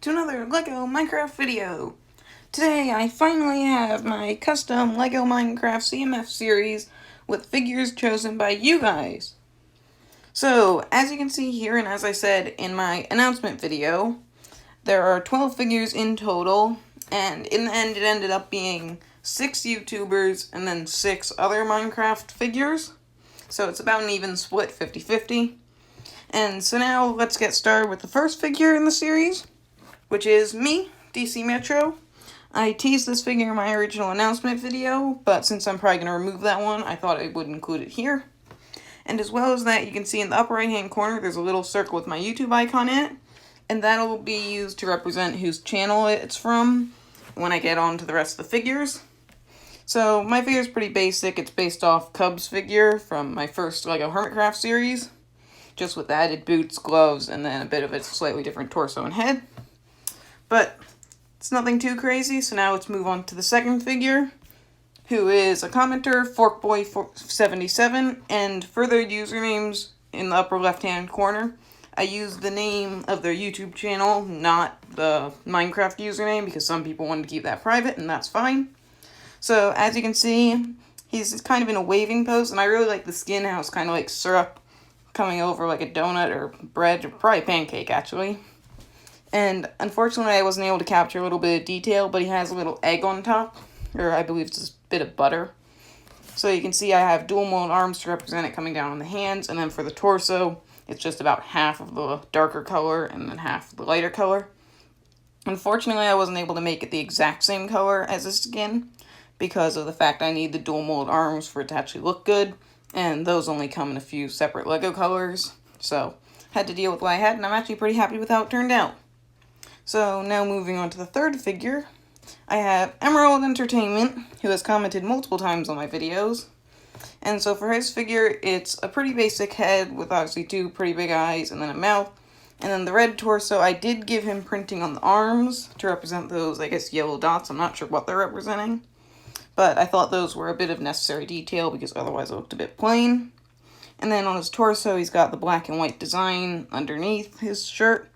to another LEGO Minecraft video. Today I finally have my custom LEGO Minecraft CMF series with figures chosen by you guys. So, as you can see here, and as I said in my announcement video, there are 12 figures in total, and in the end it ended up being 6 YouTubers and then 6 other Minecraft figures. So it's about an even split, 50-50. And so now let's get started with the first figure in the series, which is me, DCMetro. I teased this figure in my original announcement video, but since I'm probably going to remove that one, I thought I would include it here. And as well as that, you can see in the upper right hand corner, there's a little circle with my YouTube icon in it, and that'll be used to represent whose channel it's from when I get on to the rest of the figures. So my figure is pretty basic. It's based off Cub's figure from my first LEGO Hermitcraft series, just with added boots, gloves, and then a bit of a slightly different torso and head. But it's nothing too crazy, so now let's move on to the second figure, who is a commenter, forkboi77, and for their usernames in the upper left-hand corner, I used the name of their YouTube channel, not the Minecraft username, because some people wanted to keep that private, and that's fine. So, as you can see, he's kind of in a waving pose, and I really like the skin, how it's kind of like syrup coming over like a donut or bread, or probably pancake, actually. And unfortunately, I wasn't able to capture a little bit of detail, but he has a little egg on top, or I believe it's a bit of butter. So you can see I have dual mold arms to represent it coming down on the hands, and then for the torso, it's just about half of the darker color and then half the lighter color. Unfortunately, I wasn't able to make it the exact same color as the skin, because of the fact I need the dual mold arms for it to actually look good, and those only come in a few separate LEGO colors, so had to deal with what I had, and I'm actually pretty happy with how it turned out. So now moving on to the third figure, I have Emerald Entertainment, who has commented multiple times on my videos, and so for his figure, it's a pretty basic head with obviously 2 pretty big eyes and then a mouth, and then the red torso, I did give him printing on the arms to represent those, I guess, yellow dots. I'm not sure what they're representing, but I thought those were a bit of necessary detail because otherwise it looked a bit plain. And then on his torso, he's got the black and white design underneath his shirt.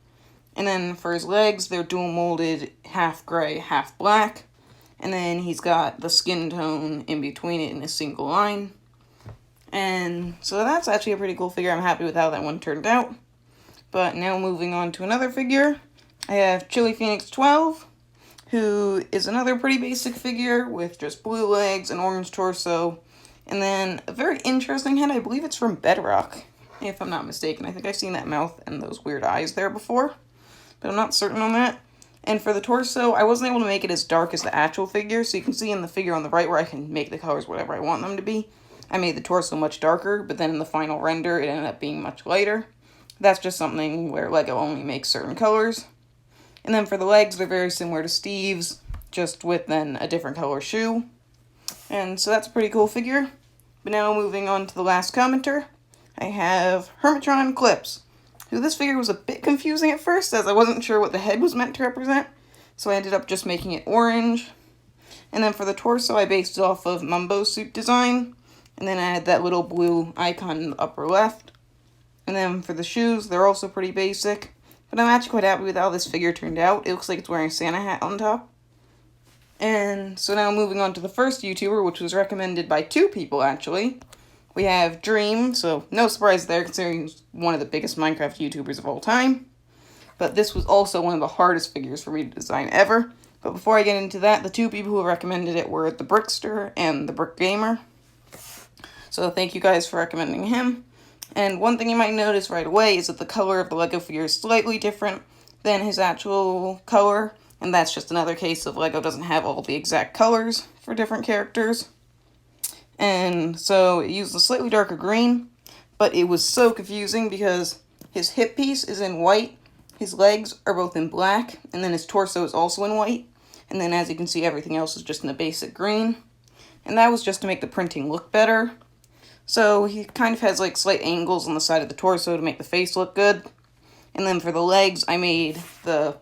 And then for his legs, they're dual molded, half gray, half black. And then he's got the skin tone in between it in a single line. And so that's actually a pretty cool figure. I'm happy with how that one turned out. But now moving on to another figure, I have Chili Phoenix 12. Who is another pretty basic figure with just blue legs, an orange torso, and then a very interesting head. I believe it's from Bedrock, if I'm not mistaken. I think I've seen that mouth and those weird eyes there before, but I'm not certain on that. And for the torso, I wasn't able to make it as dark as the actual figure, so you can see in the figure on the right where I can make the colors whatever I want them to be. I made the torso much darker, but then in the final render, it ended up being much lighter. That's just something where LEGO only makes certain colors. And then for the legs, they're very similar to Steve's, just with then a different color shoe. And so that's a pretty cool figure. But now moving on to the last commenter, I have Hermiton Clips, who this figure was a bit confusing at first, as I wasn't sure what the head was meant to represent, so I ended up just making it orange. And then for the torso, I based it off of Mumbo's suit design, and then I had that little blue icon in the upper left. And then for the shoes, they're also pretty basic. But I'm actually quite happy with how this figure turned out. It looks like it's wearing a Santa hat on top. And so now moving on to the first YouTuber, which was recommended by 2 people, actually. We have Dream, so no surprise there, considering he's one of the biggest Minecraft YouTubers of all time. But this was also one of the hardest figures for me to design ever. But before I get into that, the 2 people who recommended it were the Brickster and the Brick Gamer. So thank you guys for recommending him. And one thing you might notice right away is that the color of the LEGO figure is slightly different than his actual color, and that's just another case of LEGO doesn't have all the exact colors for different characters. And so it used a slightly darker green, but it was so confusing because his hip piece is in white, his legs are both in black, and then his torso is also in white, and then as you can see everything else is just in a basic green. And that was just to make the printing look better. So he kind of has like slight angles on the side of the torso to make the face look good. And then for the legs, I made the,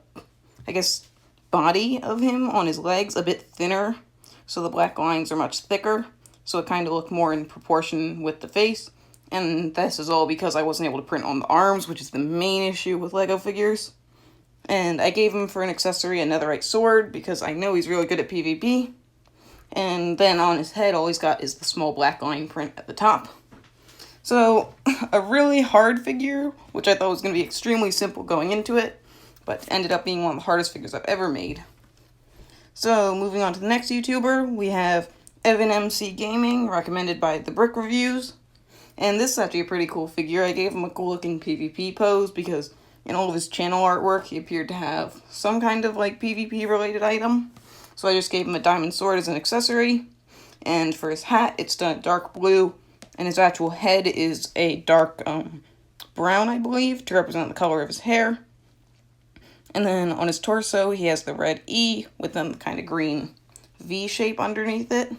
I guess, body of him on his legs a bit thinner. So the black lines are much thicker. So it kind of looked more in proportion with the face. And this is all because I wasn't able to print on the arms, which is the main issue with LEGO figures. And I gave him for an accessory a netherite sword because I know he's really good at PvP. And then on his head, all he's got is the small black line print at the top. So, a really hard figure, which I thought was going to be extremely simple going into it, but ended up being one of the hardest figures I've ever made. So, moving on to the next YouTuber, we have MCGaming, recommended by the Brick Reviews. And this is actually a pretty cool figure. I gave him a cool looking PvP pose because in all of his channel artwork, he appeared to have some kind of like PvP related item. So I just gave him a diamond sword as an accessory. And for his hat, it's done dark blue. And his actual head is a dark brown, I believe, to represent the color of his hair. And then on his torso, he has the red E with then the kind of green V shape underneath it.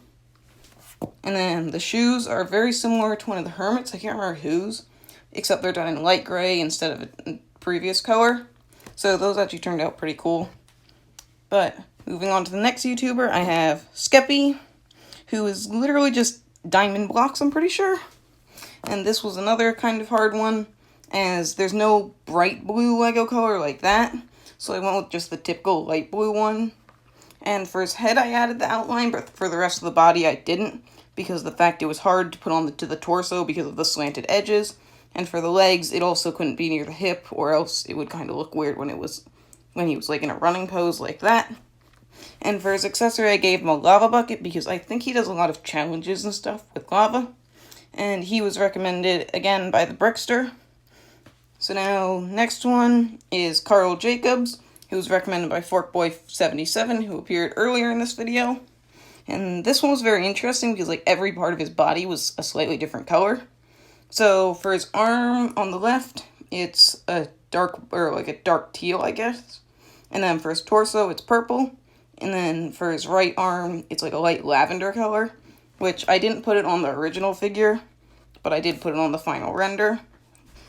And then the shoes are very similar to one of the Hermits. I can't remember whose, except they're done in light gray instead of a previous color. So those actually turned out pretty cool. But moving on to the next YouTuber, I have Skeppy, who is literally just diamond blocks, I'm pretty sure. And this was another kind of hard one, as there's no bright blue Lego color like that. So I went with just the typical light blue one. And for his head, I added the outline, but for the rest of the body, I didn't, because of the fact it was hard to put on to the torso because of the slanted edges. And for the legs, it also couldn't be near the hip, or else it would kind of look weird when he was like in a running pose like that. And for his accessory, I gave him a lava bucket because I think he does a lot of challenges and stuff with lava. And he was recommended, again, by the Brickster. So now, next one is KarlJacobs, who was recommended by forkboi77, who appeared earlier in this video. And this one was very interesting because like every part of his body was a slightly different color. So for his arm on the left, it's a dark teal, I guess. And then for his torso, it's purple. And then for his right arm, it's like a light lavender color, which I didn't put it on the original figure, but I did put it on the final render.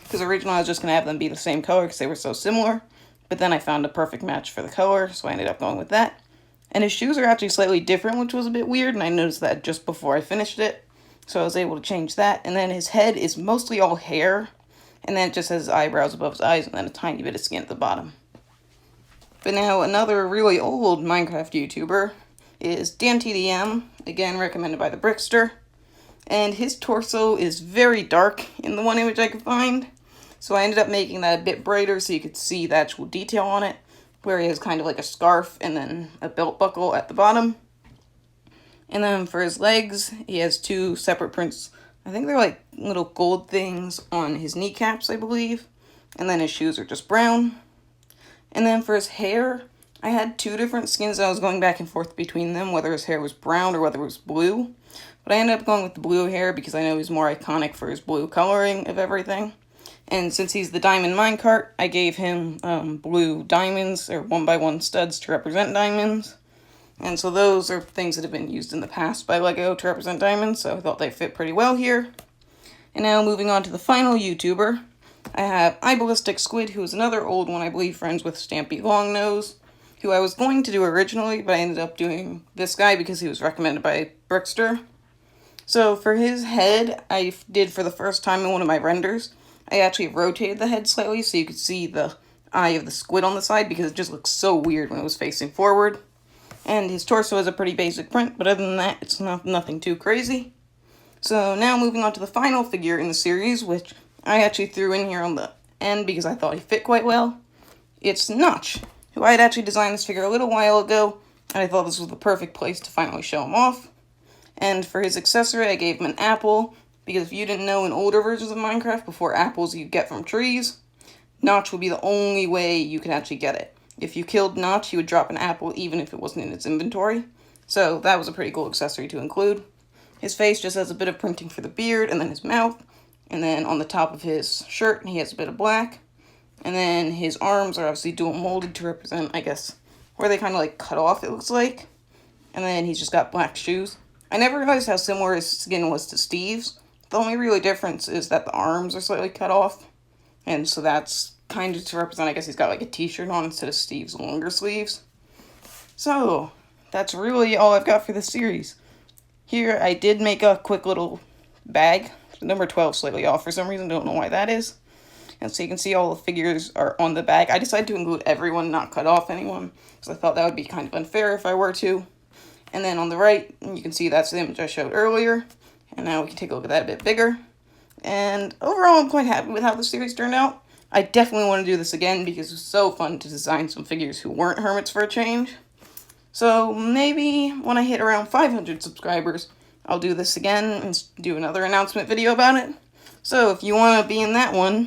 Because originally I was just going to have them be the same color because they were so similar. But then I found a perfect match for the color, so I ended up going with that. And his shoes are actually slightly different, which was a bit weird, and I noticed that just before I finished it. So I was able to change that. And then his head is mostly all hair, and then it just has eyebrows above his eyes, and then a tiny bit of skin at the bottom. But now another really old Minecraft YouTuber is DanTDM, again recommended by the Brickster. And his torso is very dark in the one image I could find. So I ended up making that a bit brighter so you could see the actual detail on it, where he has kind of like a scarf and then a belt buckle at the bottom. And then for his legs, he has two separate prints. I think they're like little gold things on his kneecaps, I believe. And then his shoes are just brown. And then for his hair, I had two different skins I was going back and forth between them, whether his hair was brown or whether it was blue. But I ended up going with the blue hair because I know he's more iconic for his blue coloring of everything. And since he's the diamond minecart, I gave him blue diamonds, or 1x1 studs to represent diamonds. And so those are things that have been used in the past by LEGO to represent diamonds, so I thought they fit pretty well here. And now moving on to the final YouTuber, I have iBallistic Squid, who is another old one, I believe, friends with Stampy Longnose, who I was going to do originally, but I ended up doing this guy because he was recommended by Brickster. So for his head, I did for the first time in one of my renders, I actually rotated the head slightly so you could see the eye of the squid on the side because it just looks so weird when it was facing forward. And his torso is a pretty basic print, but other than that, it's nothing too crazy. So now moving on to the final figure in the series, which I actually threw in here on the end because I thought he fit quite well. It's Notch, who I had actually designed this figure a little while ago, and I thought this was the perfect place to finally show him off. And for his accessory, I gave him an apple, because if you didn't know in older versions of Minecraft, before apples you get from trees, Notch would be the only way you could actually get it. If you killed Notch, he would drop an apple even if it wasn't in its inventory. So that was a pretty cool accessory to include. His face just has a bit of printing for the beard, and then his mouth. And then on the top of his shirt, he has a bit of black. And then his arms are obviously dual molded to represent, I guess, where they kind of like cut off, it looks like. And then he's just got black shoes. I never realized how similar his skin was to Steve's. The only really difference is that the arms are slightly cut off. And so that's kind of to represent, I guess he's got like a t-shirt on instead of Steve's longer sleeves. So, that's really all I've got for this series. Here, I did make a quick little bag. Number 12 slightly off for some reason, don't know why that is. And so you can see all the figures are on the back. I decided to include everyone, not cut off anyone, because I thought that would be kind of unfair if I were to. And then on the right, you can see that's the image I showed earlier. And now we can take a look at that a bit bigger. And overall, I'm quite happy with how the series turned out. I definitely want to do this again because it was so fun to design some figures who weren't hermits for a change. So maybe when I hit around 500 subscribers, I'll do this again and do another announcement video about it. So if you want to be in that one,